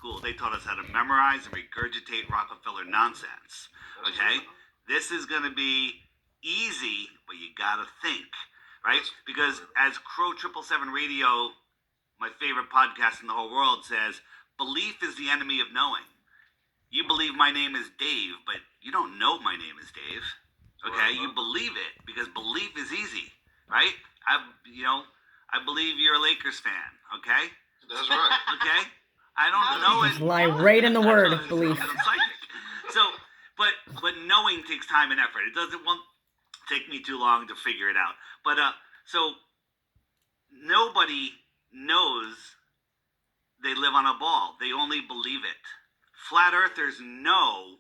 school. They taught us how to memorize and regurgitate Rockefeller nonsense. Okay? This is going to be easy, but you got to think, right? Because as Crow 777 Radio, my favorite podcast in the whole world, says, belief is the enemy of knowing. You believe my name is Dave, but you don't know my name is Dave. Okay? You believe it because belief is easy, right? I believe you're a Lakers fan, okay? That's right. Okay? I don't know it. Just lie right in the word of belief. I'm psychic. So, but knowing takes time and effort. It won't take me too long to figure it out. But so nobody knows they live on a ball. They only believe it. Flat earthers know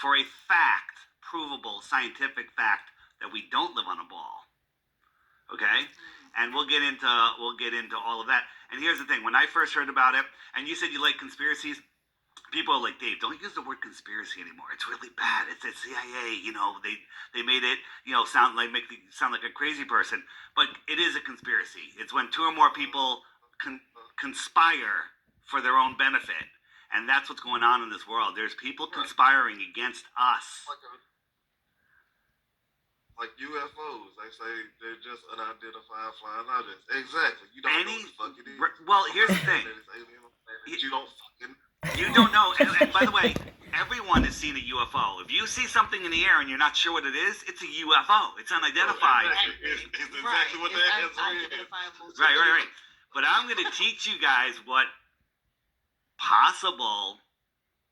for a fact, provable scientific fact, that we don't live on a ball. Okay? And we'll get into all of that. And here's the thing: when I first heard about it, and you said you like conspiracies, people are like, Dave, don't use the word conspiracy anymore. It's really bad. It's the CIA. They made it sound like a crazy person. But it is a conspiracy. It's when two or more people conspire for their own benefit, and that's what's going on in this world. There's people conspiring against us. Like UFOs, they say they're just unidentified flying objects. Exactly. You don't know what the fuck it is. Well, here's the thing. You don't fucking. You don't know. And by the way, everyone has seen a UFO. If you see something in the air and you're not sure what it is, it's a UFO. It's unidentified. It's exactly what that answer is. Right. But I'm going to teach you guys what possible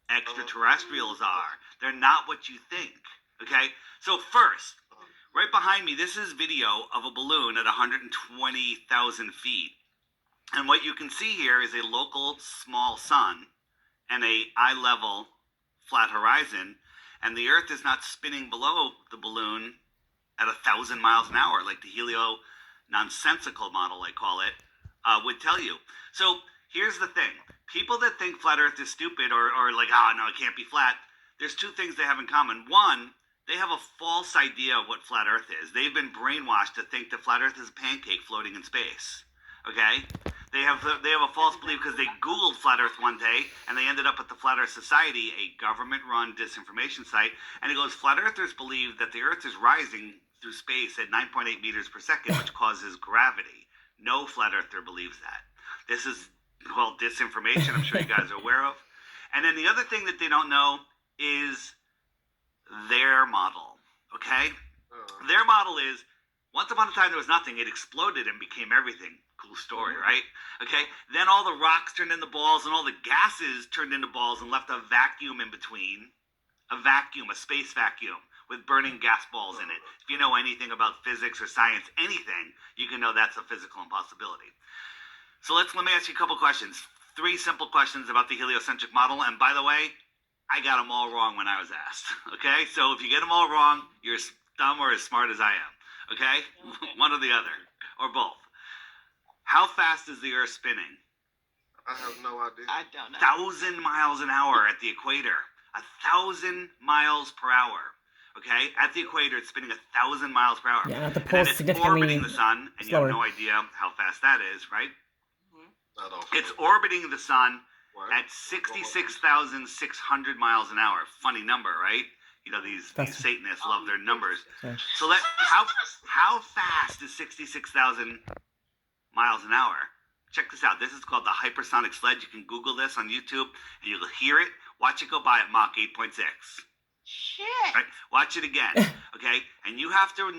extraterrestrials are. They're not what you think. Okay? So first, right behind me, this is video of a balloon at 120,000 feet. And what you can see here is a local small sun and a eye-level flat horizon. And the Earth is not spinning below the balloon at 1,000 miles an hour, like the helio-nonsensical model, I call it, would tell you. So here's the thing. People that think flat Earth is stupid or like, no, it can't be flat, there's two things they have in common. One, they have a false idea of what flat Earth is. They've been brainwashed to think that flat Earth is a pancake floating in space. Okay? They have a false belief because they Googled flat Earth one day and they ended up at the Flat Earth Society, a government-run disinformation site. And it goes, flat Earthers believe that the Earth is rising through space at 9.8 meters per second, which causes gravity. No flat Earther believes that. This is called disinformation. I'm sure you guys are aware of. And then the other thing that they don't know is their model, okay? Their model is, once upon a time there was nothing, it exploded and became everything. Cool story, right? Okay, then all the rocks turned into balls and all the gases turned into balls and left a vacuum in between. A vacuum, a space vacuum with burning gas balls in it. If you know anything about physics or science, anything, you can know that's a physical impossibility. So let me ask you a couple questions. 3 simple questions about the heliocentric model. And by the way, I got them all wrong when I was asked. Okay? So if you get them all wrong, you're as dumb or as smart as I am. Okay? One or the other. Or both. How fast is the Earth spinning? I have no idea. I don't know. 1,000 miles an hour at the equator. 1,000 miles per hour. Okay? At the equator, it's spinning 1,000 miles per hour. Yeah, at the and then poles it's significantly orbiting the sun, and slower. you have no idea how fast that is, right? Not off. It's orbiting the sun Right. at 66,600 miles an hour. Funny number, right? These Satanists love their numbers. Sorry. So how fast is 66,000 miles an hour? Check this out. This is called the hypersonic sledge. You can Google this on YouTube, and you'll hear it. Watch it go by at Mach 8.6. Shit. Right? Watch it again, okay? And you have to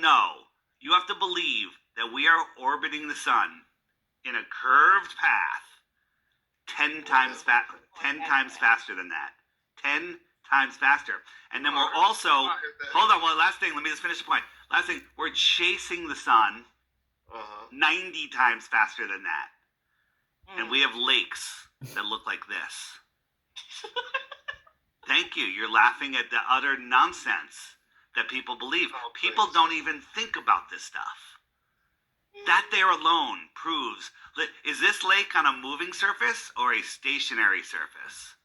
believe that we are orbiting the sun in a curved path 10 times faster than that. 10 times faster. And then we're also, hold on, last thing, let me just finish the point. Last thing, we're chasing the sun 90 times faster than that. And we have lakes that look like this. Thank you. You're laughing at the utter nonsense that people believe. People don't even think about this stuff. That there alone proves, is this lake on a moving surface or a stationary surface?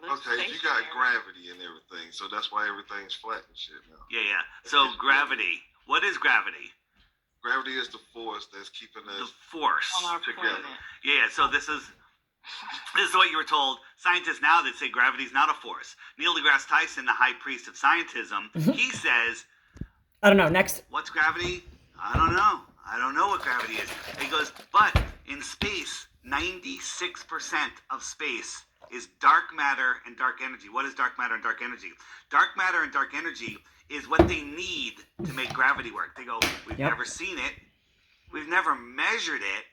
Okay, you got gravity and everything, so that's why everything's flat and shit now. Yeah. So gravity. What is gravity? Gravity is the force that's keeping The us force. On our together. planet. Yeah, so this is This is what you were told. Scientists now that say gravity is not a force. Neil deGrasse Tyson, the high priest of scientism, he says, I don't know. Next. what's gravity? I don't know. I don't know what gravity is. He goes, but in space, 96% of space is dark matter and dark energy. What is dark matter and dark energy? Dark matter and dark energy is what they need to make gravity work. They go, we've never seen it. We've never measured it,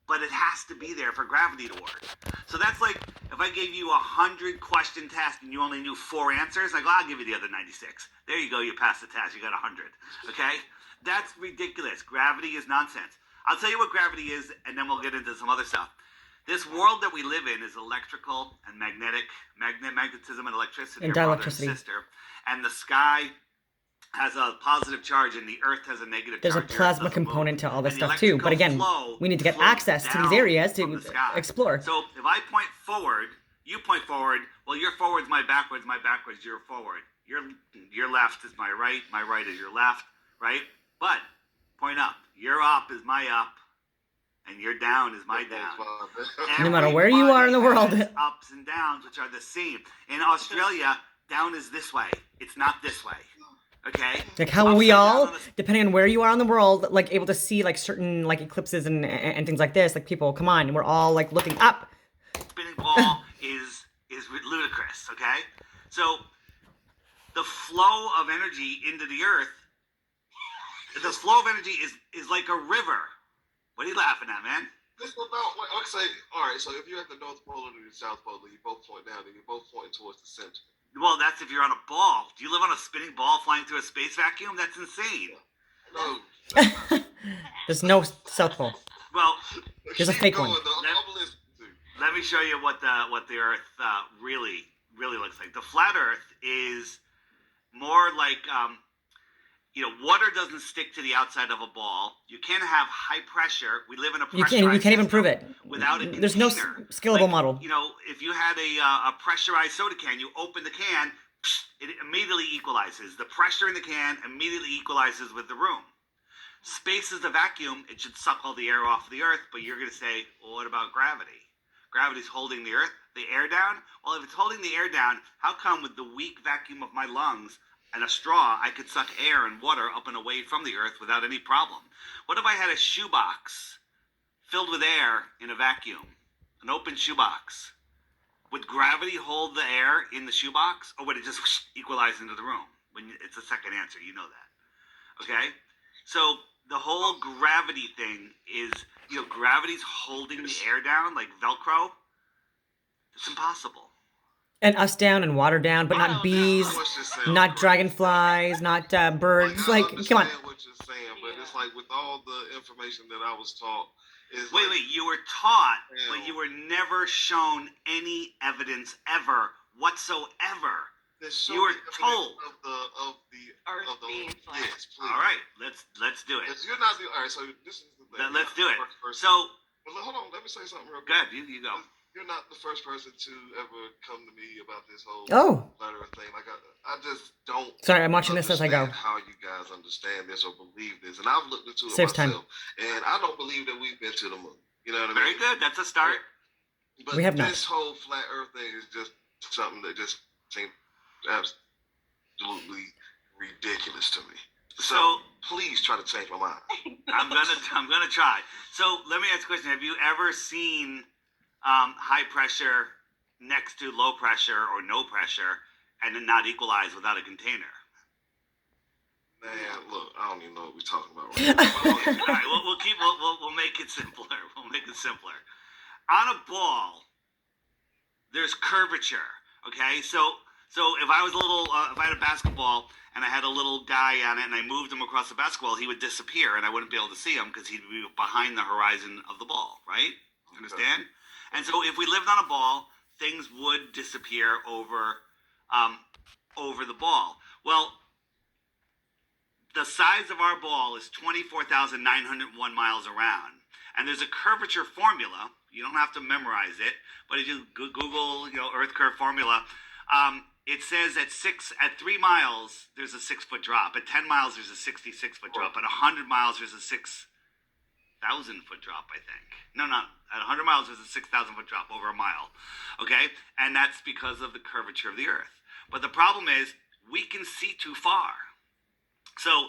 but it has to be there for gravity to work. So that's like if I gave you 100 question test and you only knew 4 answers, like, well, I'll give you the other 96. There you go, you passed the test, you got 100. Okay? That's ridiculous. Gravity is nonsense. I'll tell you what gravity is, and then we'll get into some other stuff. This world that we live in is electrical and magnetism and electricity, And brother dielectricity. and sister. And the sky has a positive charge and the earth has a negative There's a charge. The earth plasma doesn't move. component to all this And the stuff too. But electrical again, flow we need to get flows access to these down areas from to the sky. explore. So if I point forward, you point forward. Well, your forward's my backwards, your forward. Your left is my right is your left, right? But point up. Your up is my up, and your down is my down. No matter where you are in the world. Everybody has ups and downs, which are the same. In Australia, down is this way. It's not this way. Okay? Like how are Ups we and all, downs on depending on where you are in the world, like able to see like certain like eclipses and things like this. Like people, come on, we're all like looking up. the spinning ball is ludicrous. Okay? So the flow of energy into the earth, the flow of energy is like a river. What are you laughing at, man? This is about, like, say, all right, so if you're at the North Pole and the South Pole, and you both point down, and you're both pointing towards the center. Well, that's if you're on a ball. Do you live on a spinning ball flying through a space vacuum? That's insane. No. There's no South Pole. Well, There's a fake one. let me show you what the Earth really looks like. The flat Earth is more like water doesn't stick to the outside of a ball. You can't have high pressure. We live in a pressurized You can't even prove it. without a There's no container. scalable model. If you had a pressurized soda can, you open the can, it immediately equalizes. The pressure in the can immediately equalizes with the room. Space is a vacuum. It should suck all the air off the Earth, but you're going to say, well, what about gravity? Gravity's holding the Earth, the air down? Well, if it's holding the air down, how come with the weak vacuum of my lungs and a straw, I could suck air and water up and away from the Earth without any problem? What if I had a shoebox filled with air in a vacuum? An open shoebox. Would gravity hold the air in the shoebox, or would it just equalize into the room? It's the second answer, you know that. Okay? So the whole gravity thing is, gravity's holding the air down like Velcro. It's impossible. And us down and water down, but not bees, not dragonflies, not birds. Like, come on. I understand what you're saying, but it's like with all the information that I was taught. Wait, you were taught, but you were never shown any evidence ever whatsoever. You were told of the Earth being flat. Yes, please. All right, let's do it. You're not the. All right, so this is the thing. Let's do it. So, well, hold on. Let me say something real quick. Good, you go. You're not the first person to ever come to me about this whole flat Earth thing. Like I just don't. Sorry, I'm watching this as I go. How you guys understand this or believe this? And I've looked into it Saves myself, time. and I don't believe that we've been to the moon. You know what I Very mean? good. That's a start. But We have not. this whole flat Earth thing is just something that just seems absolutely ridiculous to me. So please try to change my mind. I'm gonna try. So let me ask a question: have you ever seen high pressure next to low pressure or no pressure, and then not equalize without a container? Man, look, I don't even know what we're talking about right now. All right, we'll make it simpler. We'll make it simpler. On a ball, there's curvature. Okay, so if I was if I had a basketball and I had a little guy on it and I moved him across the basketball, he would disappear and I wouldn't be able to see him because he'd be behind the horizon of the ball, right? Understand? And so if we lived on a ball, things would disappear over the ball. Well, the size of our ball is 24,901 miles around. And there's a curvature formula. You don't have to memorize it, but if you Google, Earth curve formula, it says at 3 miles there's a 6 foot drop. At 10 miles there's a 66 foot drop. At 100 miles there's a 6 6,000-foot drop, I think. No, not at 100 miles. There's a 6,000-foot drop over a mile. Okay, and that's because of the curvature of the Earth. But the problem is we can see too far. So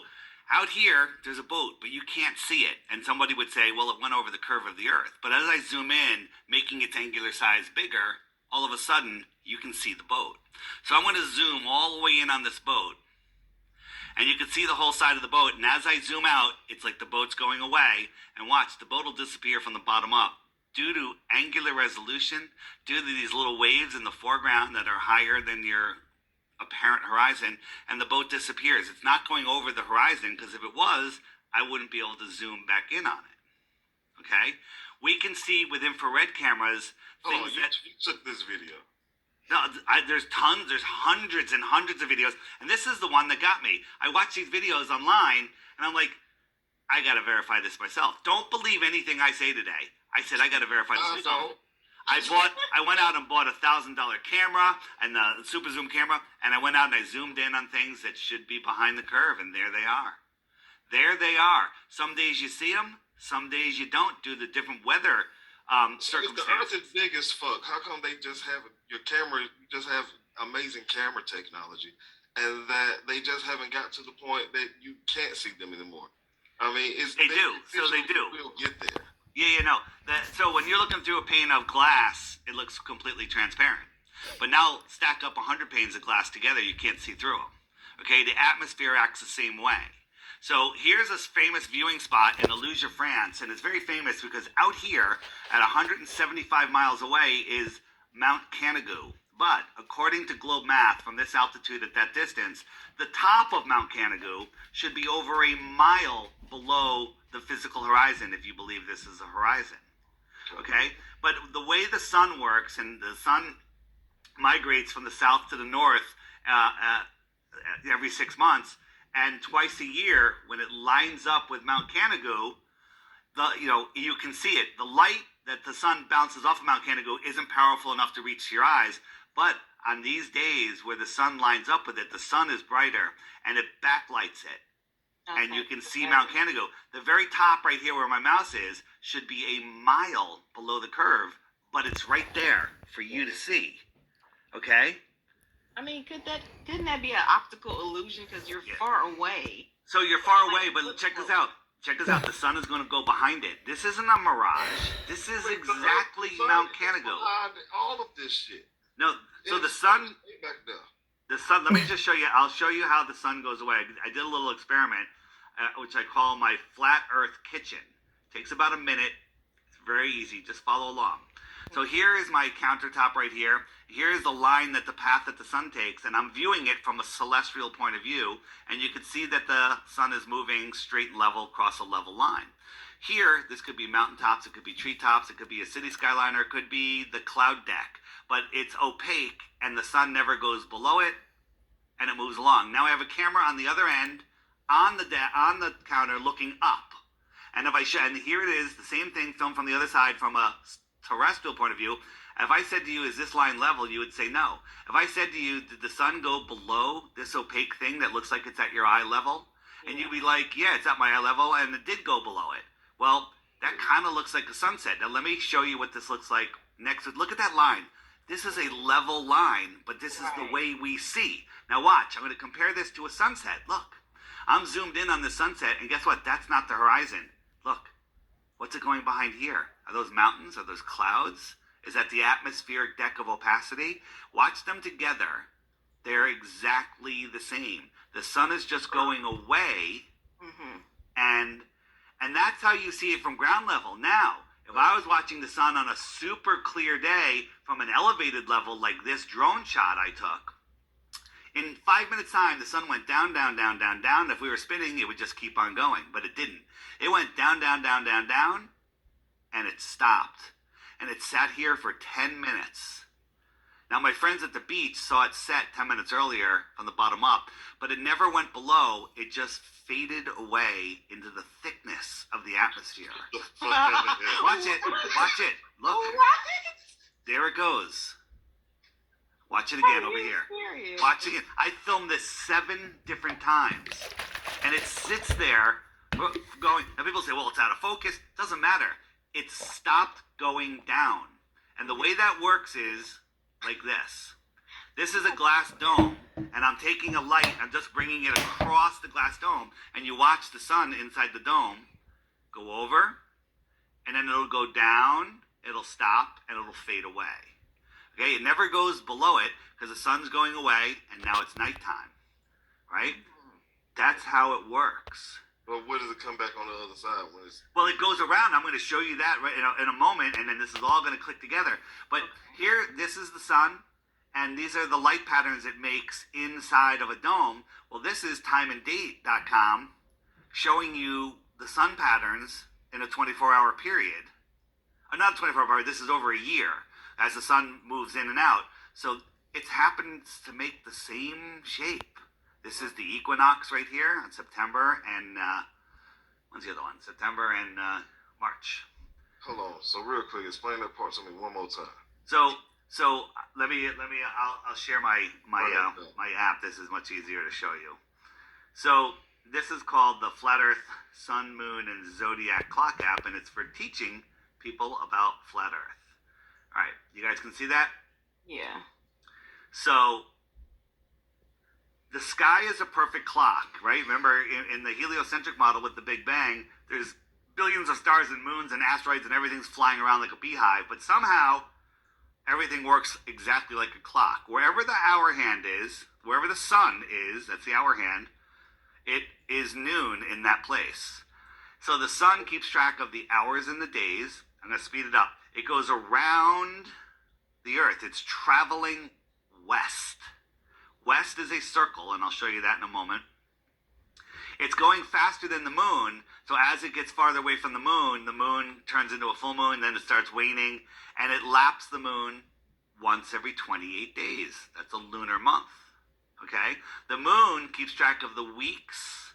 out here, there's a boat, but you can't see it. And somebody would say, well, it went over the curve of the Earth. But as I zoom in, making its angular size bigger, all of a sudden, you can see the boat. So I'm going to zoom all the way in on this boat. And you can see the whole side of the boat. And as I zoom out, it's like the boat's going away. And watch, the boat will disappear from the bottom up. Due to angular resolution, due to these little waves in the foreground that are higher than your apparent horizon, and the boat disappears. It's not going over the horizon, because if it was, I wouldn't be able to zoom back in on it. Okay? We can see with infrared cameras things you that... You took this video. No, there's tons, there's hundreds and hundreds of videos, and this is the one that got me. I watch these videos online, and I'm like, I gotta verify this myself. Don't believe anything I say today. I said I gotta verify this myself. I went out and bought a $1,000 camera and the super zoom camera, and I went out and I zoomed in on things that should be behind the curve, and there they are. There they are. Some days you see them, some days you don't, due to different weather circumstances. The Earth is big as fuck. How come they just have your camera? You just have amazing camera technology, and that they just haven't got to the point that you can't see them anymore. I mean, they do. So they do. We'll get there. Yeah, you know. So when you're looking through a pane of glass, it looks completely transparent. But now stack up 100 panes of glass together, you can't see through them. Okay, the atmosphere acts the same way. So here's a famous viewing spot in Aluja, France, and it's very famous because out here at 175 miles away is Mount Canigou. But according to Globe Math, from this altitude at that distance, the top of Mount Canigou should be over a mile below the physical horizon, if you believe this is a horizon. Okay? But the way the sun works, and the sun migrates from the south to the north every 6 months, and twice a year, when it lines up with Mount Canigou, you can see it. The light that the sun bounces off of Mount Canigou isn't powerful enough to reach your eyes, but on these days where the sun lines up with it, the sun is brighter, and it backlights it. Okay. And you can see Mount Canigou. The very top right here where my mouse is should be a mile below the curve, but it's right there for you to see. Okay? I mean, couldn't that be an optical illusion because you're far away? So you're far away, but check this out. Check this out. The sun is going to go behind it. This isn't a mirage. This is exactly Mount Canigou. All of this shit. No, so the sun... Back there. The sun, let me just show you. I'll show you how the sun goes away. I did a little experiment, which I call my flat earth kitchen. Takes about a minute. It's very easy. Just follow along. So here is my countertop right here. Here is the line that the path that the sun takes, and I'm viewing it from a celestial point of view, and you can see that the sun is moving straight and level across a level line. Here, this could be mountaintops, it could be treetops, it could be a city skyline, or it could be the cloud deck. But it's opaque, and the sun never goes below it, and it moves along. Now I have a camera on the other end, on the counter, looking up. And if I show, and here it is, the same thing filmed from the other side from a terrestrial point of view. If I said to you, is this line level, you would say no. If I said to you, did the sun go below this opaque thing that looks like it's at your eye level? And you'd be like, yeah, it's at my eye level, and it did go below it. Well, that kind of looks like a sunset. Now let me show you what this looks like next. Look at that line. This is a level line, but this is the way we see. Now watch, I'm going to compare this to a sunset. Look, I'm zoomed in on the sunset, and guess what? That's not the horizon. Look, what's it going behind here? Are those mountains? Are those clouds? Is that the atmospheric deck of opacity? Watch them together. They're exactly the same. The sun is just going away, and that's how you see it from ground level. Now, if I was watching the sun on a super clear day from an elevated level like this drone shot I took, in 5 minutes time, the sun went down, down, down, down, down. If we were spinning, it would just keep on going, but it didn't. It went down, down, down, down, down, and it stopped. And it sat here for 10 minutes. Now, my friends at the beach saw it set 10 minutes earlier from the bottom up, but it never went below. It just faded away into the thickness of the atmosphere. Watch it. Watch it. Look. There it goes. Watch it again over here. Watch it again. I filmed this 7 different times. And it sits there going. And people say, well, it's out of focus. Doesn't matter. It stopped going down. And the way that works is like this. This is a glass dome, and I'm taking a light, I'm just bringing it across the glass dome, and you watch the sun inside the dome go over, and then it'll go down, it'll stop, and it'll fade away. Okay, it never goes below it, because the sun's going away, and now it's nighttime, right? That's how it works. Well, where does it come back on the other side when it's? Well, it goes around. I'm going to show you that right in a moment, and then this is all going to click together. But here, this is the sun, and these are the light patterns it makes inside of a dome. Well, this is timeanddate.com showing you the sun patterns in a 24-hour period. Not a 24-hour period, this is over a year as the sun moves in and out. So it happens to make the same shape. This is the equinox right here in September and, when's the other one? September and March. Hold on. So real quick, explain that part to me one more time. So let me. I'll share my app. This is much easier to show you. So this is called the Flat Earth Sun, Moon, and Zodiac Clock app, and it's for teaching people about flat Earth. All right, you guys can see that? Yeah. So the sky is a perfect clock, right? Remember, in the heliocentric model with the Big Bang, there's billions of stars and moons and asteroids and everything's flying around like a beehive, but somehow everything works exactly like a clock. Wherever the hour hand is, wherever the sun is, that's the hour hand, it is noon in that place. So the sun keeps track of the hours and the days. I'm going to speed it up. It goes around the Earth. It's traveling west. West is a circle, and I'll show you that in a moment. It's going faster than the moon, so as it gets farther away from the moon turns into a full moon, then it starts waning, and it laps the moon once every 28 days. That's a lunar month, okay? The moon keeps track of the weeks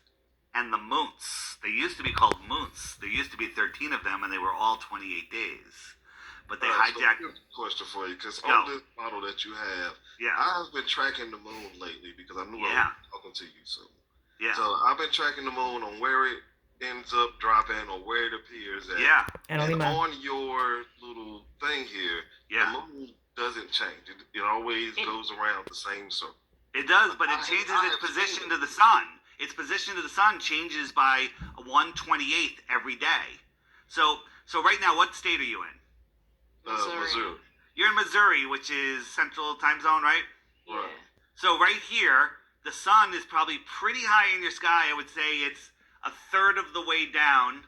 and the months. They used to be called months. There used to be 13 of them, and they were all 28 days. But they hijacked... So here's a question for you, because Go. on this model that you have, Yeah. I've been tracking the moon lately because I knew I Yeah. was talking to you. Yeah. So I've been tracking the moon on where it ends up dropping or where it appears at. Yeah. And And Olima. on your little thing here, Yeah. the moon doesn't change. It always goes around the same circle. It does, but it changes its position to the sun. Its position to the sun changes by 1/28 every day. So right now, what state are you in? Missouri. You're in Missouri, which is Central Time Zone, right? Yeah. Right. So right here, the sun is probably pretty high in your sky. I would say it's a third of the way down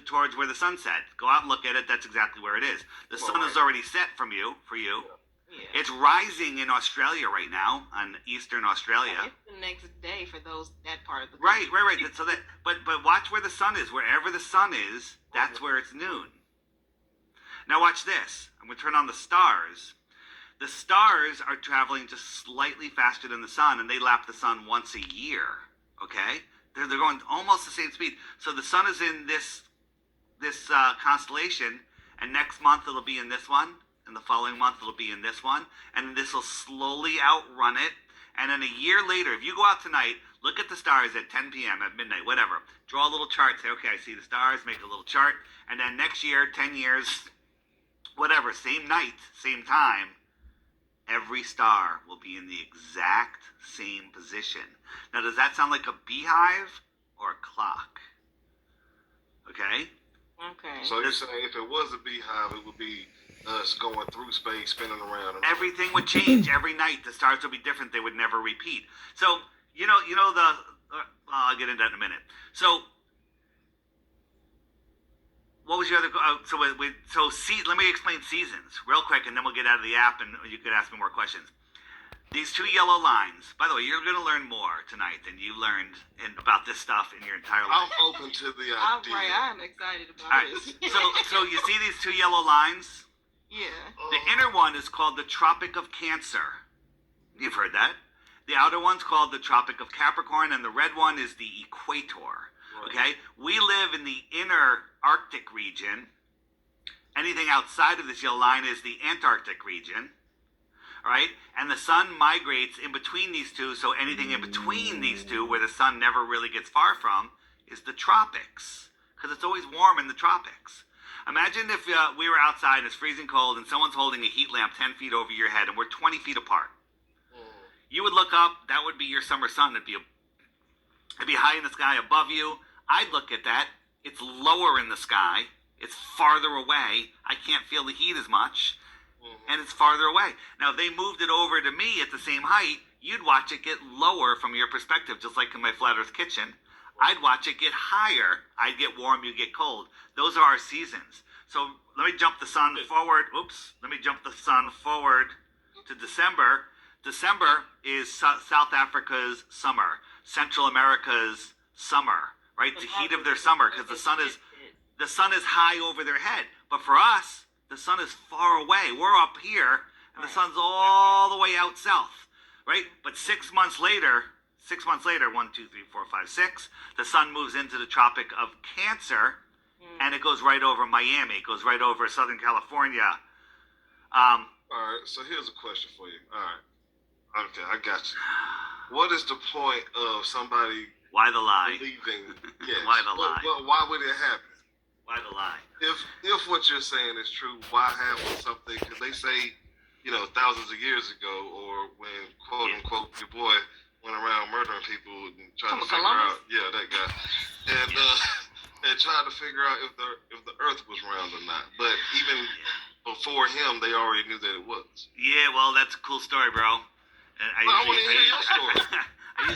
towards where the sun set. Go out and look at it. That's exactly where it is. The sun is already set for you. Yeah. It's rising in Australia right now, on Eastern Australia. It's the next day for that part of the Right. So but watch where the sun is. Wherever the sun is, that's where it's noon. Now watch this. I'm going to turn on the stars. The stars are traveling just slightly faster than the sun, and they lap the sun once a year. Okay, they're going almost the same speed. So the sun is in this constellation, and next month it'll be in this one, and the following month it'll be in this one, and this will slowly outrun it. And then a year later, if you go out tonight, look at the stars at 10 p.m., at midnight, whatever. Draw a little chart. Say, okay, I see the stars. Make a little chart. And then next year, 10 years, whatever, same night, same time, every star will be in the exact same position. Now, does that sound like a beehive or a clock? Okay? Okay. So you're saying if it was a beehive, it would be us going through space, spinning around. And Everything would change every night. The stars would be different. They would never repeat. So, I'll get into that in a minute. So, what was your other? Let me explain seasons real quick, and then we'll get out of the app, and you could ask me more questions. These two yellow lines. By the way, you're going to learn more tonight than you learned about this stuff in your entire life. I'm open to the All idea. right, I'm excited about All right. this. So you see these two yellow lines? Yeah. The inner one is called the Tropic of Cancer. You've heard that. The outer one's called the Tropic of Capricorn, and the red one is the Equator. Okay? We live in the inner Arctic region. Anything outside of this yellow line is the Antarctic region. All right? And the sun migrates in between these two, so anything in between these two, where the sun never really gets far from, is the tropics, because it's always warm in the tropics. Imagine if we were outside and it's freezing cold and someone's holding a heat lamp 10 feet over your head and we're 20 feet apart. You would look up, that would be your summer sun. It'd be high in the sky above you. I'd look at that. It's lower in the sky. It's farther away. I can't feel the heat as much. And it's farther away. Now, if they moved it over to me at the same height, you'd watch it get lower from your perspective, just like in my flat earth kitchen. I'd watch it get higher. I'd get warm, you get cold. Those are our seasons. So let me jump the sun forward. Let me jump the sun forward to December. December is South Africa's summer, Central America's summer, right? The heat of their summer, because the sun is high over their head. But for us, the sun is far away. We're up here, and the sun's all the way out south, right? But 6 months later, 1, 2, 3, 4, 5, 6, the sun moves into the Tropic of Cancer, and it goes right over Miami. It goes right over Southern California. All right, so here's a question for you. All right. Okay, I got you. What is the point of somebody Why the lie? believing? Yes. Why the lie? Well, why would it happen? Why the lie? If what you're saying is true, why have something? Because they say, thousands of years ago, or when quote unquote your boy went around murdering people and trying to figure out, that guy, and trying to figure out if the Earth was round or not. But even before him, they already knew that it was. Yeah, well, that's a cool story, bro. And I want to hear your story. I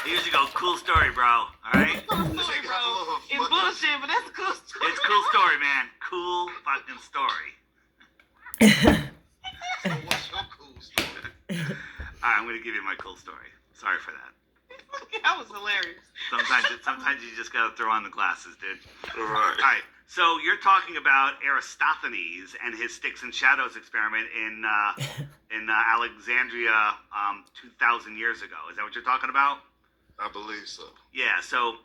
usually go, cool story, bro. All right. Cool story, bro. It's bullshit, but that's a cool story. It's a cool story, man. Cool fucking story. So what's your cool story? All right, I'm gonna give you my cool story. Sorry for that. That was hilarious. Sometimes you just gotta throw on the glasses, dude. All right. All right. So you're talking about Eratosthenes and his sticks and shadows experiment in Alexandria 2,000 years ago. Is that what you're talking about? I believe so. Yeah. So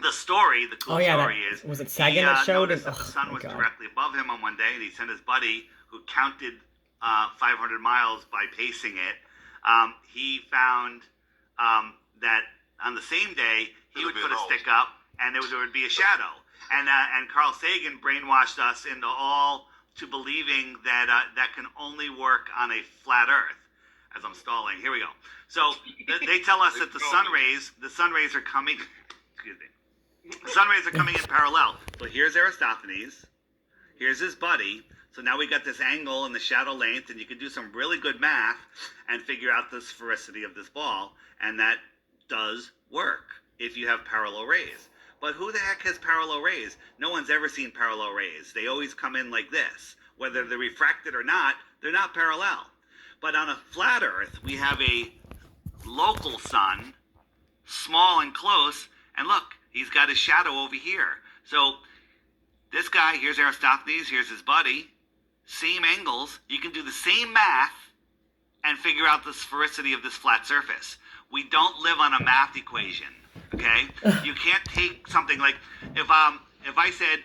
the story, the cool story is, was it Sagan that showed it? noticed that the sun was directly above him on one day, and he sent his buddy who counted 500 miles by pacing it. He found that on the same day he would put a stick up, and there would be a shadow. And Carl Sagan brainwashed us into all to believing that that can only work on a flat Earth. As I'm stalling, here we go. So they tell us that the sun rays are coming. Excuse me. The sun rays are coming in parallel. So here's Eratosthenes. Here's his buddy. So now we got this angle and the shadow length, and you can do some really good math and figure out the sphericity of this ball, and that does work if you have parallel rays. But who the heck has parallel rays? No one's ever seen parallel rays. They always come in like this. Whether they're refracted or not, they're not parallel. But on a flat Earth, we have a local sun, small and close, and look, he's got his shadow over here. So this guy, here's Eratosthenes, here's his buddy, same angles. You can do the same math and figure out the sphericity of this flat surface. We don't live on a math equation. Okay, you can't take something like if I said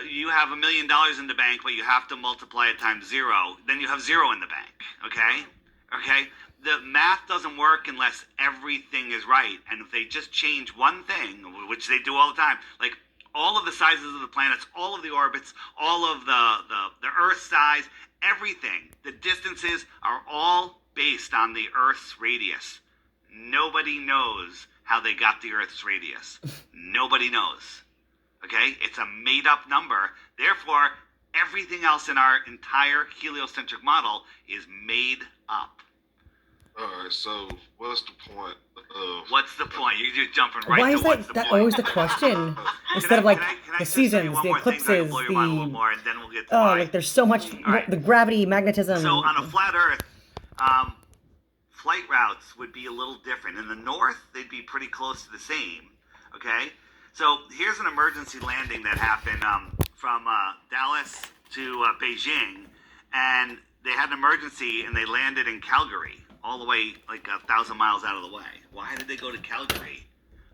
you have $1 million in the bank, but you have to multiply it times 0, then you have 0 in the bank. Okay. The math doesn't work unless everything is right, and if they just change one thing, which they do all the time, like all of the sizes of the planets, all of the orbits, all of the Earth size, everything, the distances are all based on the Earth's radius. Nobody knows how they got the Earth's radius. Nobody knows. Okay? It's a made-up number. Therefore, everything else in our entire heliocentric model is made up. All right, so what's the point of... What's the point? You're jumping right Why to is what's the that point. always the question? Instead of like can I the just tell you seasons, one the more thing so I can eclipses, blow your mind a little more, and then we'll get to why. like there's so much, right. the gravity, magnetism. So on a flat Earth, flight routes would be a little different. In the north, they'd be pretty close to the same. Okay? So here's an emergency landing that happened from Dallas to Beijing, and they had an emergency, and they landed in Calgary, all the way like 1,000 miles out of the way. Why did they go to Calgary?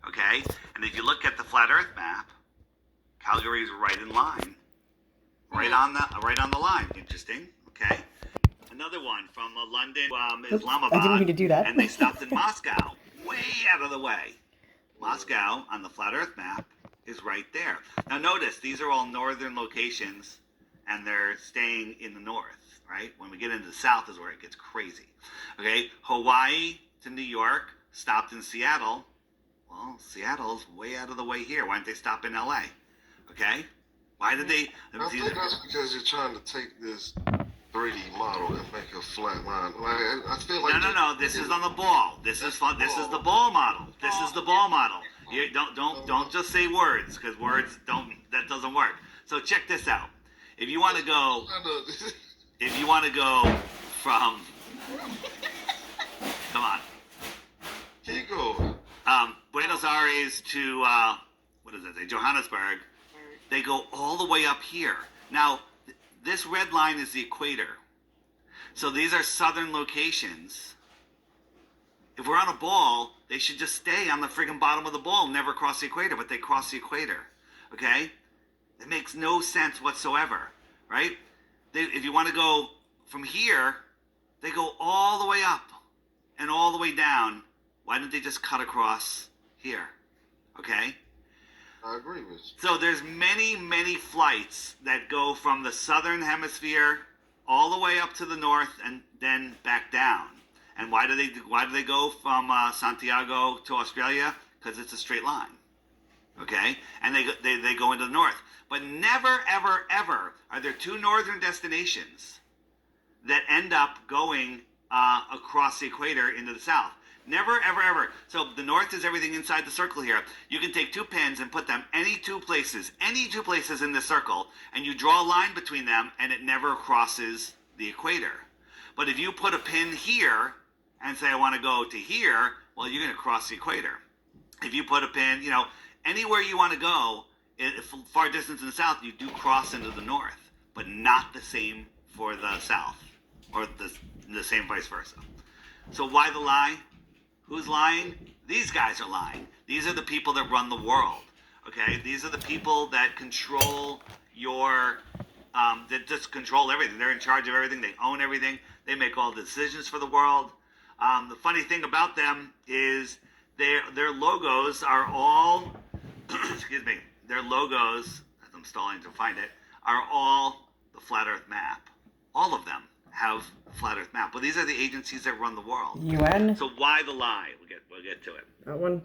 Okay? And if you look at the flat Earth map, Calgary's right in line. Right on the line. Interesting. Okay? Another one from London, Islamabad. I didn't mean to do that. And they stopped in Moscow, way out of the way. Moscow on the flat Earth map is right there. Now notice these are all northern locations, and they're staying in the north, right? When we get into the south is where it gets crazy. Okay, Hawaii to New York, stopped in Seattle. Well, Seattle's way out of the way here. Why didn't they stop in LA? Okay, why did they? I think that's because you're trying to take this 3D model and make a flat line. Like, I feel like No. This is on the ball. This is fun. This is the ball model. This is the ball model. You don't just say words, because words don't. That doesn't work. So check this out. If you want to go from, come on, keep going. Buenos Aires to what does it say? Johannesburg. They go all the way up here. Now, this red line is the equator. So these are southern locations. If we're on a ball, they should just stay on the friggin' bottom of the ball, never cross the equator, but they cross the equator. Okay? It makes no sense whatsoever, right? If you want to go from here, they go all the way up and all the way down. Why didn't they just cut across here? Okay? I agree with you. So there's many flights that go from the southern hemisphere all the way up to the north and then back down. And why do they go from Santiago to Australia? Because it's a straight line. Okay, and they go into the north. But never ever are there two northern destinations that end up going across the equator into the south. Never, ever. So the north is everything inside the circle here. You can take two pins and put them any two places in the circle, and you draw a line between them, and it never crosses the equator. But if you put a pin here and say, I want to go to here, well, you're going to cross the equator. If you put a pin, anywhere you want to go, far distance in the south, you do cross into the north, but not the same for the south, or the same vice versa. So why the lie? Who's lying? These guys are lying. These are the people that run the world. Okay? These are the people that control that just control everything. They're in charge of everything. They own everything. They make all the decisions for the world. The funny thing about them is their logos are all, excuse me, their logos, as I'm stalling to find it, are all the Flat Earth map. All of them have Flat Earth map. Well, these are the agencies that run the world. UN? So why the lie? We'll get to it. That one?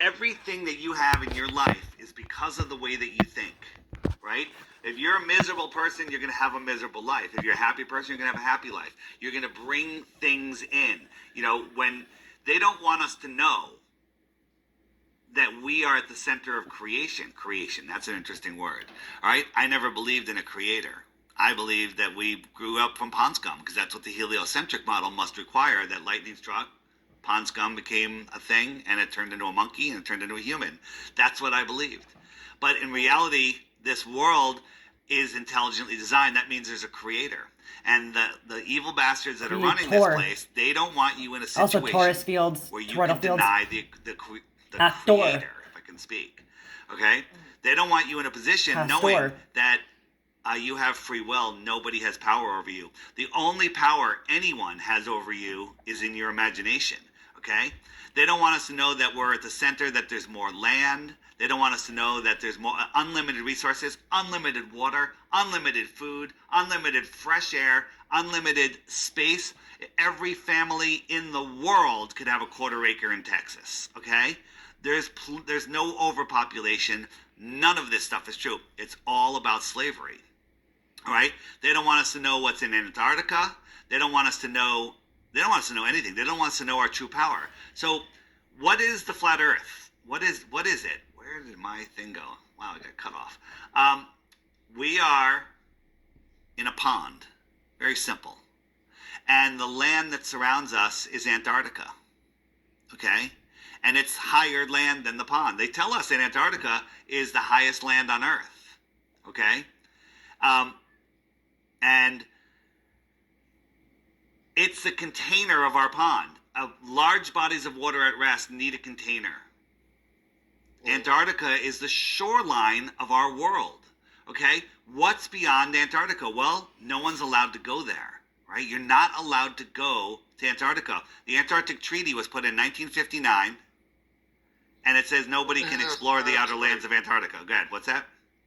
Everything that you have in your life is because of the way that you think, right? If you're a miserable person, you're going to have a miserable life. If you're a happy person, you're going to have a happy life. You're going to bring things in. When they don't want us to know that we are at the center of creation. Creation, that's an interesting word. All right? I never believed in a creator. I believe that we grew up from pond scum, because that's what the heliocentric model must require, that lightning struck, pond scum became a thing, and it turned into a monkey, and it turned into a human. That's what I believed. But in reality, this world is intelligently designed. That means there's a creator. And the evil bastards that are running this place, they don't want you in a situation also Taurus fields, where you Toroidal can fields. deny the creator, if I can speak. Okay? They don't want you in a position knowing that you have free will. Nobody has power over you. The only power anyone has over you is in your imagination. Okay? They don't want us to know that we're at the center, that there's more land. They don't want us to know that there's more unlimited resources, unlimited water, unlimited food, unlimited fresh air, unlimited space. Every family in the world could have a quarter acre in Texas. Okay? There's no overpopulation. None of this stuff is true. It's all about slavery. All right? They don't want us to know what's in Antarctica. They don't want us to know anything. They don't want us to know our true power. So what is the flat earth? What is it? Where did my thing go? Wow, I got cut off. We are in a pond. Very simple. And the land that surrounds us is Antarctica. Okay? And it's higher land than the pond. They tell us that Antarctica is the highest land on Earth. Okay? And it's the container of our pond. Large bodies of water at rest need a container. Antarctica is the shoreline of our world. Okay? What's beyond Antarctica? Well, no one's allowed to go there. Right? You're not allowed to go to Antarctica. The Antarctic Treaty was put in 1959. and it says nobody can explore the outer lands of Antarctica. Go ahead. What's that?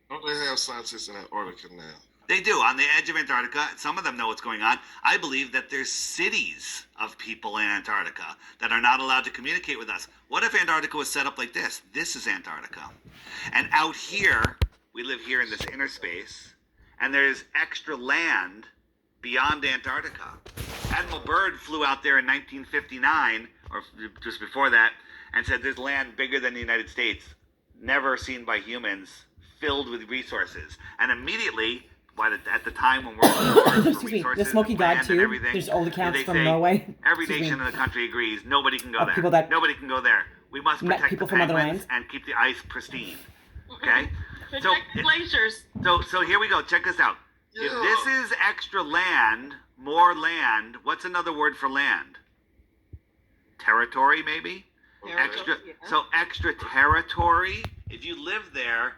Don't they have scientists in Antarctica now? They do. On the edge of Antarctica, some of them know what's going on. I believe that there's cities of people in Antarctica that are not allowed to communicate with us. What if Antarctica was set up like this? This is Antarctica. And out here, we live here in this inner space, and there's extra land beyond Antarctica. Admiral Byrd flew out there in 1959, or just before that, and said there's land bigger than the United States, never seen by humans, filled with resources. And immediately, at the time when we're on wars for Excuse me, the resources Smoky and God land and too. everything, There's old accounts they from say, Norway. Every Excuse nation me. in the country agrees nobody can go there. People that- Nobody can go there. We must Met protect people the from other penguins lands. and keep the ice pristine. Okay? Protect the glaciers. So here we go. Check this out. If this is extra land, more land, what's another word for land? Territory, maybe? Extra. Yeah. So extra territory. If you live there,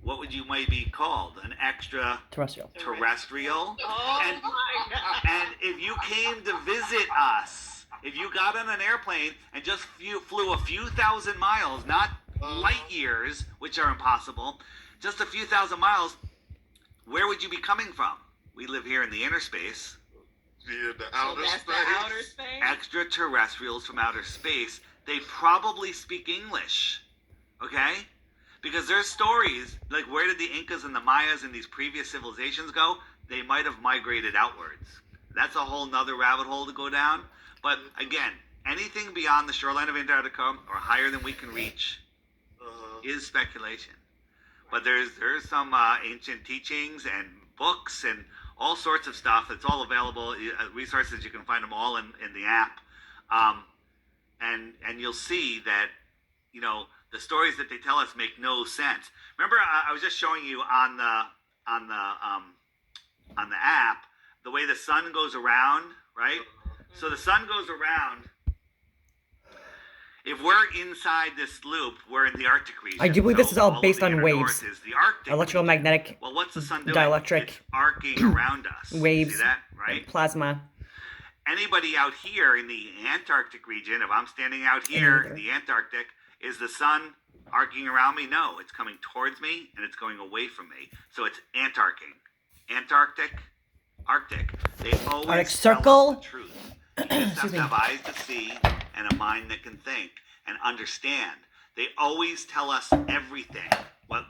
what would you maybe called? An extra Terrestrial. terrestrial. Oh And- my God. And if you came to visit us, if you got on an airplane and just flew a few thousand miles, not light years, which are impossible, just a few thousand miles, where would you be coming from? We live here in the inner space. Yeah, the So outer that's space. the outer space. Extraterrestrials from outer space. They probably speak English, okay? Because there's stories, like where did the Incas and the Mayas and these previous civilizations go? They might have migrated outwards. That's a whole nother rabbit hole to go down. But again, anything beyond the shoreline of Antarctica or higher than we can reach is speculation. But there's some ancient teachings and books and all sorts of stuff. It's all available. Resources, you can find them all in the app. And you'll see that, you know, the stories that they tell us make no sense. Remember, I was just showing you on the app the way the sun goes around, right? So the sun goes around. If we're inside this loop, we're in the Arctic region. I do believe this is all of based the on inner waves. north is the Arctic region. Electromagnetic Well, what's the sun doing? dielectric It's arcing around us. waves. See that, right? plasma. Anybody out here in the Antarctic region, if I'm standing out here in the Antarctic, is the sun arcing around me? No, it's coming towards me and it's going away from me. So it's antarcing. Antarctic, Arctic. They always Arctic tell Circle. us the truth. You just have Excuse to me. have eyes to see and a mind that can think and understand. They always tell us everything, what's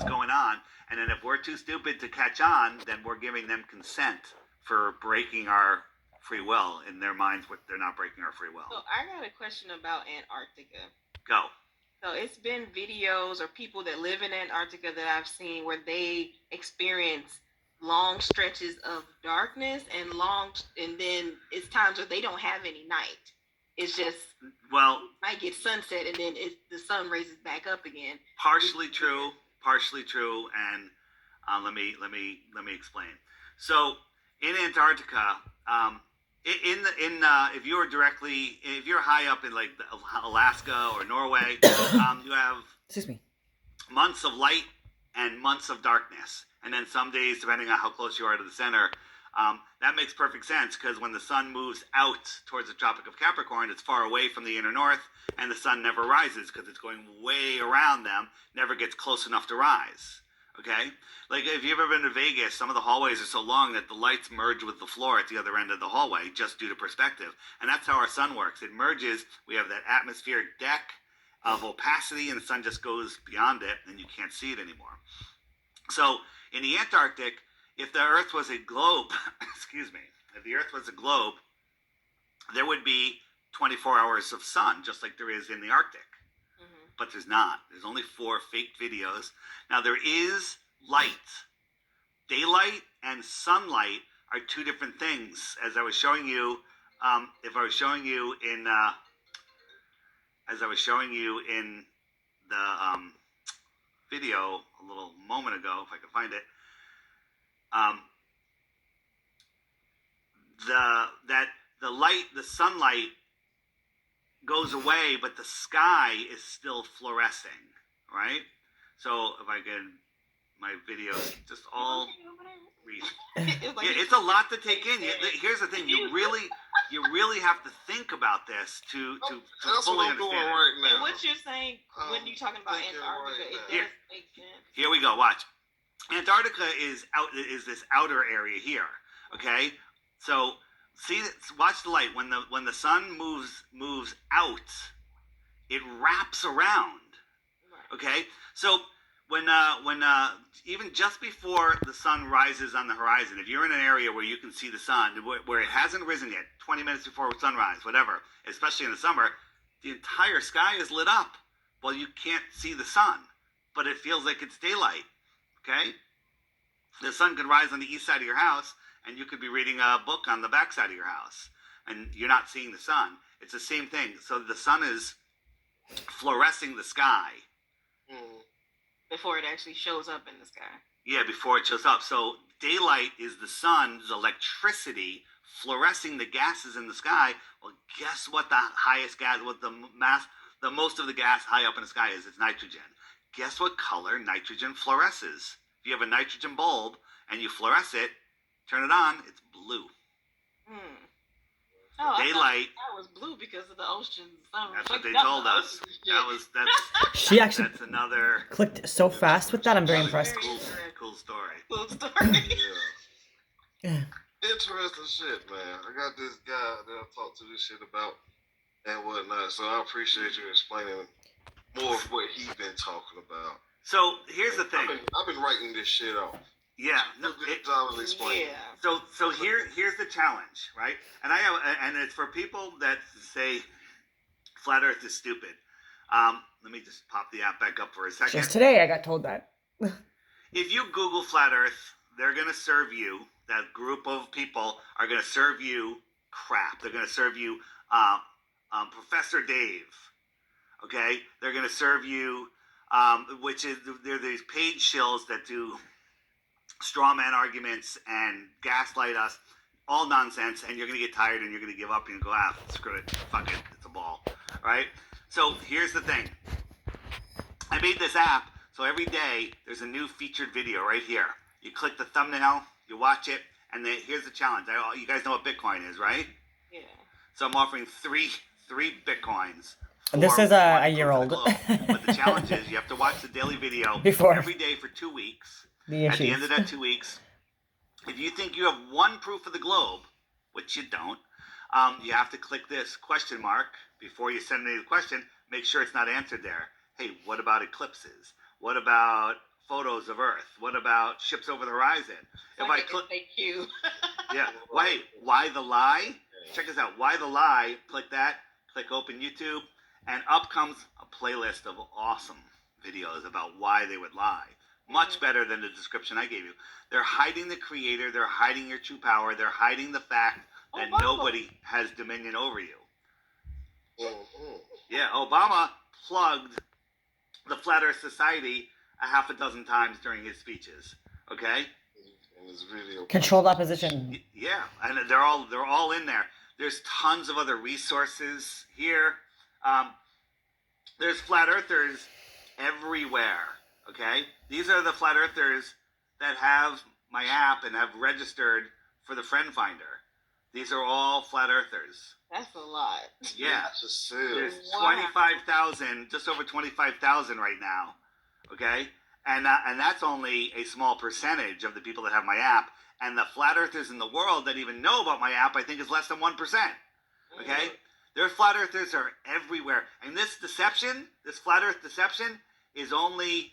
going on. And then if we're too stupid to catch on, then we're giving them consent for breaking our free will. In their minds, they're not breaking our free will. So I got a question about Antarctica. Go. So it's been videos or people that live in Antarctica that I've seen where they experience long stretches of darkness and then it's times where they don't have any night. It's just Well, might get sunset and then the sun raises back up again. partially true, and let me explain. So in Antarctica, if you're high up in like Alaska or Norway, you have Excuse me. months of light and months of darkness, and then some days, depending on how close you are to the center. That makes perfect sense because when the sun moves out towards the Tropic of Capricorn, it's far away from the inner north, and the sun never rises because it's going way around them, never gets close enough to rise. Okay? Like if you've ever been to Vegas, some of the hallways are so long that the lights merge with the floor at the other end of the hallway just due to perspective. And that's how our sun works. It merges. We have that atmospheric deck of opacity, and the sun just goes beyond it, and you can't see it anymore. So in the Antarctic, if the Earth was a globe, if the Earth was a globe, there would be 24 hours of sun, just like there is in the Arctic. Mm-hmm. But there's not. There's only 4 faked videos. Now, there is light. Daylight and sunlight are 2 different things. As I was showing you, in the video a little moment ago, if I can find it, the sunlight goes away, but the sky is still fluorescing, right? So if I can, my videos just all read. It's like Yeah, it's a lot to take in. Here's the thing: you really you really have to think about this to That's fully what I'm doing understand it. right now. And what you're saying when you're talking about thinking Antarctica, right it now. does make sense. Here we go. Watch. Antarctica is this outer area here. Okay, so watch the light. When the sun moves out, it wraps around. Right. Okay, so when even just before the sun rises on the horizon, if you're in an area where you can see the sun, where it hasn't risen yet, 20 minutes before sunrise, whatever, especially in the summer, the entire sky is lit up. Well, you can't see the sun, but it feels like it's daylight. Okay, the sun could rise on the east side of your house, and you could be reading a book on the back side of your house, and you're not seeing the sun. It's the same thing. So the sun is fluorescing the sky. Before it actually shows up in the sky. Yeah, before it shows up. So daylight is the sun's electricity fluorescing the gases in the sky. Well, guess what the highest gas, what the most of the gas high up in the sky is? It's nitrogen. Guess what color nitrogen fluoresces? If you have a nitrogen bulb and you fluoresce it, turn it on, it's blue. Oh, Daylight. I was blue because of the ocean. That's what they told us. That's another clicked so fast with that. I'm very impressed. cool story. Cool story. Yeah. Interesting shit, man. I got this guy that I talked to this shit about and whatnot. So I appreciate you explaining more of what he's been talking about. So here's the thing. I've been writing this shit off. Yeah, So here's the challenge, right? And it's for people that say flat Earth is stupid. Let me just pop the app back up for a second. Just today, I got told that. If you Google flat Earth, they're gonna serve you. That group of people are gonna serve you crap. They're gonna serve you Professor Dave. Okay, they're gonna serve you, which is they're these paid shills that do straw man arguments and gaslight us, all nonsense, and you're going to get tired and you're going to give up and go, screw it, fuck it, it's a ball, right? So here's the thing. I made this app, so every day there's a new featured video right here. You click the thumbnail, you watch it, and then here's the challenge. You guys know what Bitcoin is, right? Yeah. So I'm offering three Bitcoins. This is a year old. But the challenge is you have to watch the daily video Before every day for 2 weeks. The At the end of that 2 weeks, if you think you have one proof of the globe, which you don't, you have to click this question mark before you send me the question. Make sure it's not answered there. Hey, what about eclipses? What about photos of Earth? What about ships over the horizon? If I click, FAQ. yeah. Why the lie? Check this out. Why the lie? Click that. Click open YouTube, and up comes a playlist of awesome videos about why they would lie. Much better than the description I gave you. They're hiding the creator. They're hiding your true power. They're hiding the fact that nobody has dominion over you. Yeah, Obama plugged the Flat Earth Society a half a dozen times during his speeches. Okay? In his video. Controlled opposition. Yeah, and they're all in there. There's tons of other resources here. There's flat earthers everywhere. Okay? These are the flat earthers that have my app and have registered for the Friend Finder. These are all flat earthers. That's a lot. Yeah. There's 25,000, just over 25,000 right now. Okay? And that's only a small percentage of the people that have my app. And the flat earthers in the world that even know about my app, I think, is less than 1%. Okay? Their flat earthers are everywhere. And this flat earth deception, is only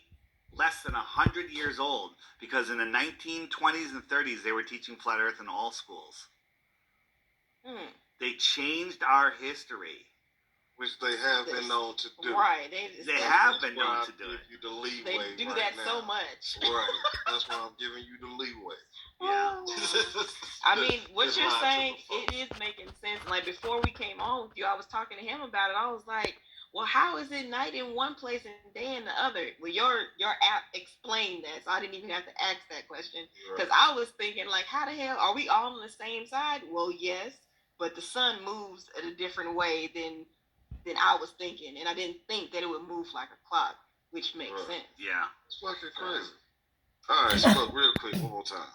less than 100 years old, because in the 1920s and 30s they were teaching flat earth in all schools. They changed our history, which they have been known to do. Right, they have been known to do it. You the leeway they do right that now. so much. Right, that's why I'm giving you the leeway. Yeah. I mean, what Just you're lie to saying, the folks. it is making sense. Like, before we came on with you, I was talking to him about it. I was like, well, how is it night in one place and day in the other? Well, your app explained that, so I didn't even have to ask that question. Because I was thinking, like, how the hell, are we all on the same side? Well, yes, but the sun moves at a different way than I was thinking. And I didn't think that it would move like a clock, which makes sense. Yeah. It's fucking crazy. All right, so look, real quick, one more time.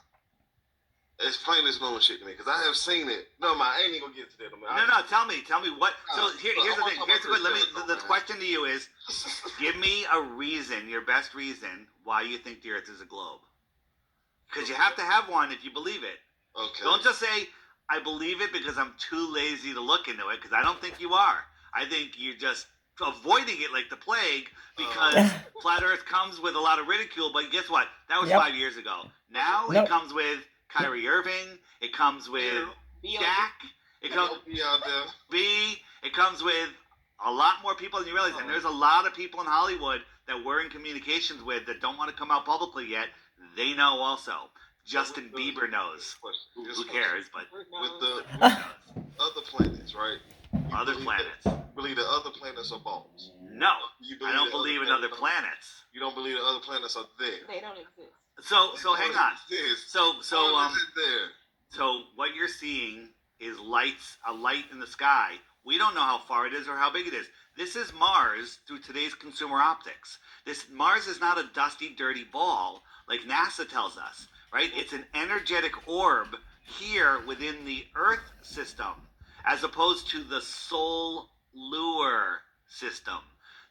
Explain this moon shit to me, because I have seen it. No, I ain't even gonna get to that. No, tell me what. So here's the thing. Here's the Let me. the question to you is, give me a reason, your best reason, why you think the Earth is a globe. Because you have to have one if you believe it. Okay. Don't just say, I believe it because I'm too lazy to look into it, because I don't think you are. I think you're just avoiding it like the plague, because Flat Earth comes with a lot of ridicule, but guess what? That was 5 years ago. Now it comes with Kyrie Irving, it comes with Jack, it comes it comes with a lot more people than you realize, and there's a lot of people in Hollywood that we're in communications with that don't want to come out publicly yet. They know also. Justin Bieber knows. Who cares? But with the other planets, right? Other planets. Believe the other planets are balls? No, I don't believe in other planets. You don't believe the other planets are there? They don't exist. So hang on. There. So what you're seeing is a light in the sky. We don't know how far it is or how big it is. This is Mars through today's consumer optics. Mars is not a dusty, dirty ball like NASA tells us, right? It's an energetic orb here within the Earth system, as opposed to the solar system.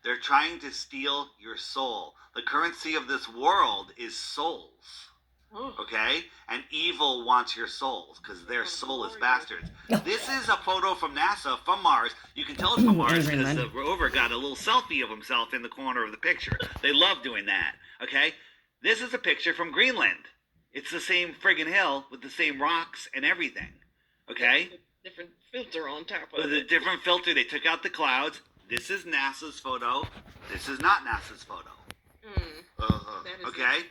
They're trying to steal your soul. The currency of this world is souls. Okay? And evil wants your souls because their soulless bastards. This is a photo from NASA from Mars. You can tell it's from Mars because the rover got a little selfie of himself in the corner of the picture. They love doing that. Okay? This is a picture from Greenland. It's the same friggin' hill with the same rocks and everything. Okay? Different filter on top of With it. a different filter. They took out the clouds. This is NASA's photo. This is not NASA's photo. Okay?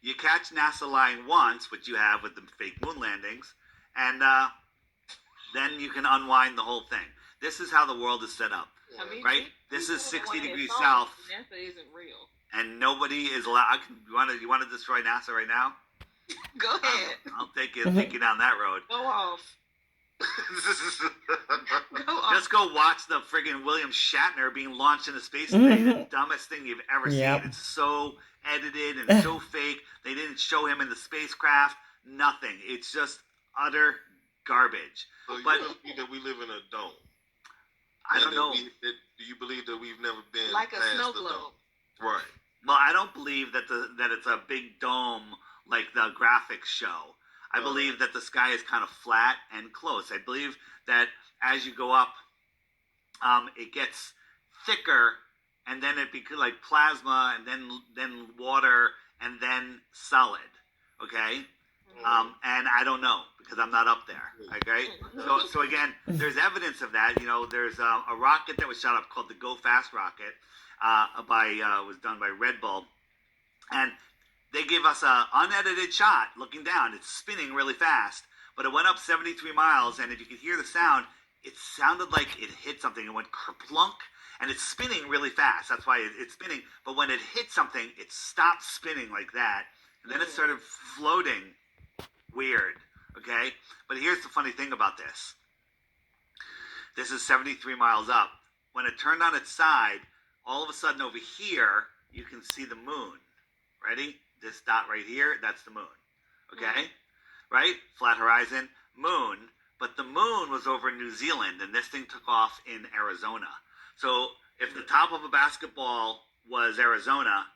You catch NASA lying once, which you have with the fake moon landings, and then you can unwind the whole thing. This is how the world is set up, right? This is 60 degrees south. NASA isn't real. And nobody is allowed. You want to destroy NASA right now? Go ahead. I'll take you down that road. Go off. Go off. Just go watch the friggin' William Shatner being launched into space today. The dumbest thing you've ever seen. It's so edited and so fake. They didn't show him in the spacecraft. Nothing. It's just utter garbage. So you believe that we live in a dome? I don't know. Do you believe that we've never been like a past snow the globe? dome? Right. Well, I don't believe that it's a big dome like the graphics show. I believe that the sky is kind of flat and close. I believe that as you go up, it gets thicker, and then it becomes like plasma, and then water, and then solid. Okay, and I don't know because I'm not up there. Okay, so again, there's evidence of that. You know, there's a rocket that was shot up called the Go Fast rocket, was done by Red Bull, and they gave us an unedited shot looking down. It's spinning really fast, but it went up 73 miles, and if you could hear the sound, it sounded like it hit something. It went kerplunk, and it's spinning really fast. That's why it's spinning. But when it hit something, it stopped spinning like that, and then it started floating weird, okay? But here's the funny thing about this. This is 73 miles up. When it turned on its side, all of a sudden over here, you can see the moon. Ready? This dot right here, that's the moon. Okay? Right? Flat horizon, moon. But the moon was over New Zealand, and this thing took off in Arizona. So if the top of a basketball was Arizona,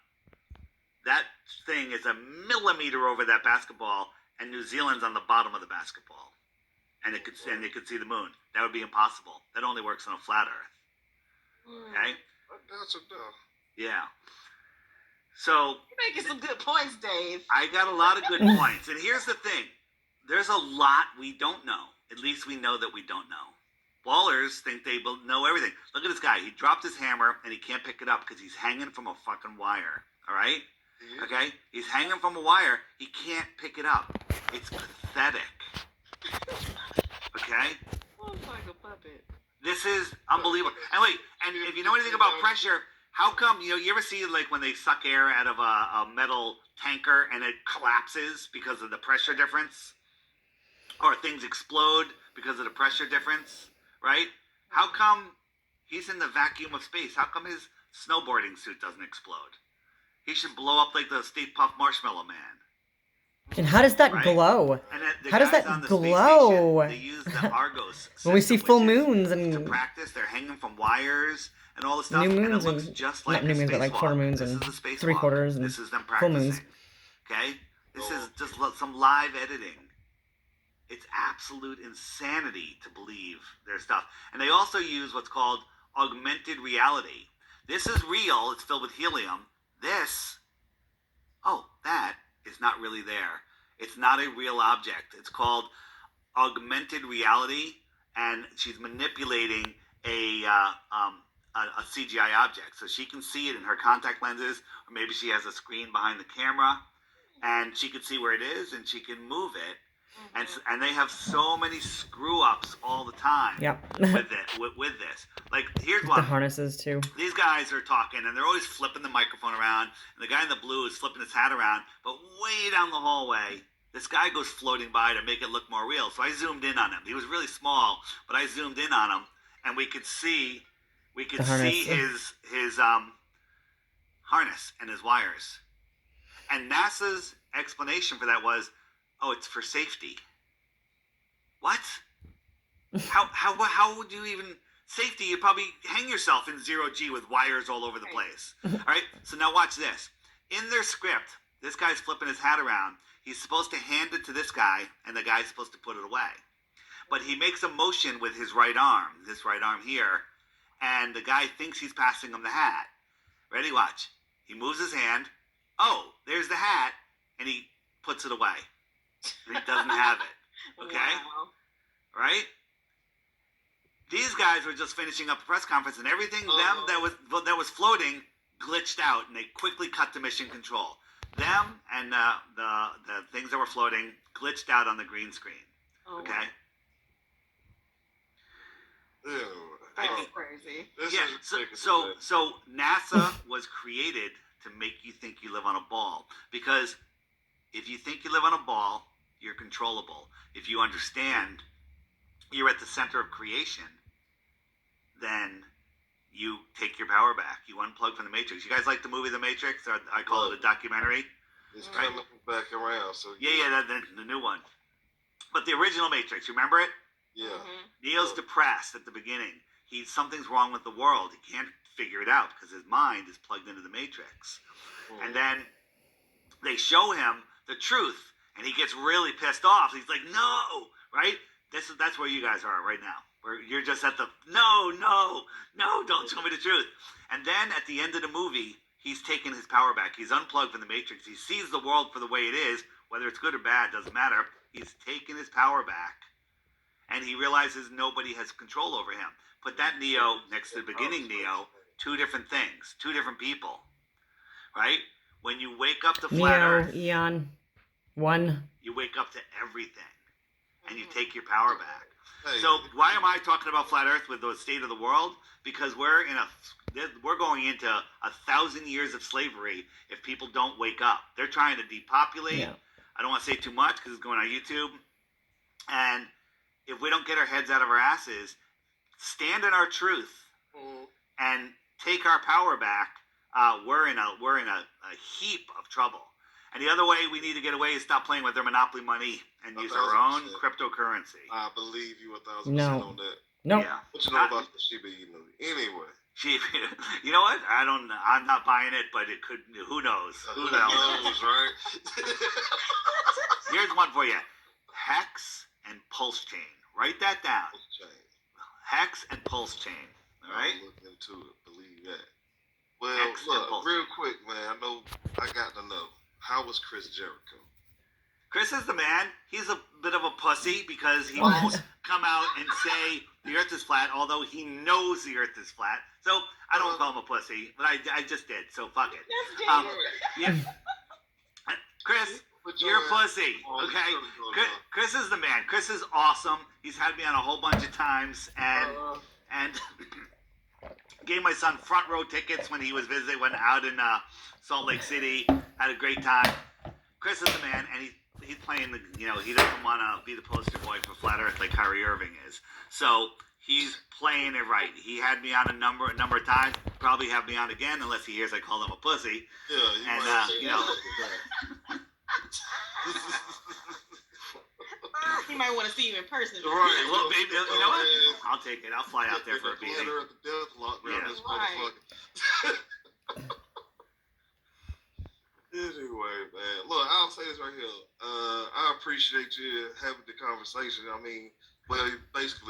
that thing is a millimeter over that basketball, and New Zealand's on the bottom of the basketball. And it could see the moon. That would be impossible. That only works on a flat Earth. Okay? That's a duh. Yeah. So You're making some good points, Dave. I got a lot of good points. And here's the thing. There's a lot we don't know. At least we know that we don't know. Ballers think they know everything. Look at this guy. He dropped his hammer and he can't pick it up because he's hanging from a fucking wire. All right? Yeah. Okay? He's hanging from a wire. He can't pick it up. It's pathetic. Okay? Looks like a puppet. This is unbelievable. And wait, and if you know anything about pressure, how come, you ever see like when they suck air out of a metal tanker and it collapses because of the pressure difference? Or things explode because of the pressure difference, right? How come he's in the vacuum of space? How come his snowboarding suit doesn't explode? He should blow up like the Stay Puft Marshmallow Man. And how does that Right. glow? And then the How does guys that on the glow? Space station, they use the Argos When we see system, full which is moons to and practice. They're hanging from wires and all this stuff, new and moons it looks and just like not new a moons, but like spacewalk. quarter moons This and is a spacewalk. 3/4 and This is them full moons. practicing. Okay, this is just some live editing. It's absolute insanity to believe their stuff. And they also use what's called augmented reality. This is real. It's filled with helium. That is not really there. It's not a real object. It's called augmented reality, and she's manipulating a CGI object. So she can see it in her contact lenses, or maybe she has a screen behind the camera, and she can see where it is, and she can move it. And they have so many screw ups all the time. Yep. with this. Like, here's The one. harnesses too. These guys are talking, and they're always flipping the microphone around, and the guy in the blue is flipping his hat around, but way down the hallway, this guy goes floating by to make it look more real. So I zoomed in on him. He was really small, but I zoomed in on him, and we could see his harness and his wires. And NASA's explanation for that was, oh, it's for safety. What? How would you even safety? You'd probably hang yourself in 0G with wires all over the place. All right. So now watch this. In their script, this guy's flipping his hat around. He's supposed to hand it to this guy, and the guy's supposed to put it away. But he makes a motion with his right arm, this right arm here, and the guy thinks he's passing him the hat. Ready? Watch. He moves his hand. Oh, there's the hat, and he puts it away. And he doesn't have it. Okay? Wow. Right? These guys were just finishing up a press conference, and everything that was floating glitched out, and they quickly cut to mission control. Them and the things that were floating glitched out on the green screen. Oh, Okay? Ew. that's crazy. This Yeah. is ridiculous, man. So NASA was created to make you think you live on a ball, because if you think you live on a ball, you're controllable. If you understand you're at the center of creation, then you take your power back. You unplug from the Matrix. You guys like the movie The Matrix? Or I call it a documentary. It's coming back around. So Yeah, the new one. But the original Matrix, you remember it? yeah. Neo's depressed at the beginning. Something's wrong with the world. He can't figure it out because his mind is plugged into the Matrix. And then they show him the truth, and he gets really pissed off. He's like, "No!" Right? That's where you guys are right now. Where you're just at the no, don't show me the truth. And then at the end of the movie, he's taken his power back. He's unplugged from the Matrix. He sees the world for the way it is, whether it's good or bad, doesn't matter. He's taken his power back, and he realizes nobody has control over him. Put that Neo next to the beginning Neo, two different things, two different people, right? When you wake up to flat Neo, Earth, Eon, one. you wake up to everything, and you take your power back. Hey, So why am I talking about flat Earth with the state of the world? Because we're going into 1,000 years of slavery if people don't wake up. They're trying to depopulate. Yeah. I don't want to say too much because it's going on YouTube. And if we don't get our heads out of our asses, stand in our truth, and take our power back, we're in a heap of trouble. And the other way we need to get away is stop playing with their monopoly money and use our own 1,000%. cryptocurrency. I believe you 1,000% No. on that. Nope. Yeah. What you know about the Shiba Inu movie? Anyway. You know what? I'm not buying it, but it could. Who knows? Who knows, right? Here's one for you: Hex and Pulse Chain. Write that down. Hex and Pulse Chain. All right. I'll look into it. Believe that. Well, Hex and look, Pulse real Chain. quick, man. I know. I got to know. How was Chris Jericho? Chris is the man. He's a bit of a pussy because he What? won't come out and say the Earth is flat, although he knows the Earth is flat. So I don't call him a pussy, but I just did. So fuck it. That's Um, dangerous. Yeah. Chris, Put your you're a ass pussy. on Okay. the shoulder. Chris is the man. Chris is awesome. He's had me on a whole bunch of times, and gave my son front row tickets when he was when out in Salt Lake City. Had a great time. Chris is the man, and he's playing the, he doesn't want to be the poster boy for flat Earth like Kyrie Irving is. So he's playing it right. He had me on a number of times. Probably have me on again unless he hears I call him a pussy. Yeah, you And, might say you know. that. He might want to see you in person. Right. Well, baby, you know what? I'll take it. I'll fly out there for a Get meeting. her at the death lock around Yeah. this Right. motherfucker. Anyway, man, look, I'll say this right here. I appreciate you having the conversation. I mean, well, basically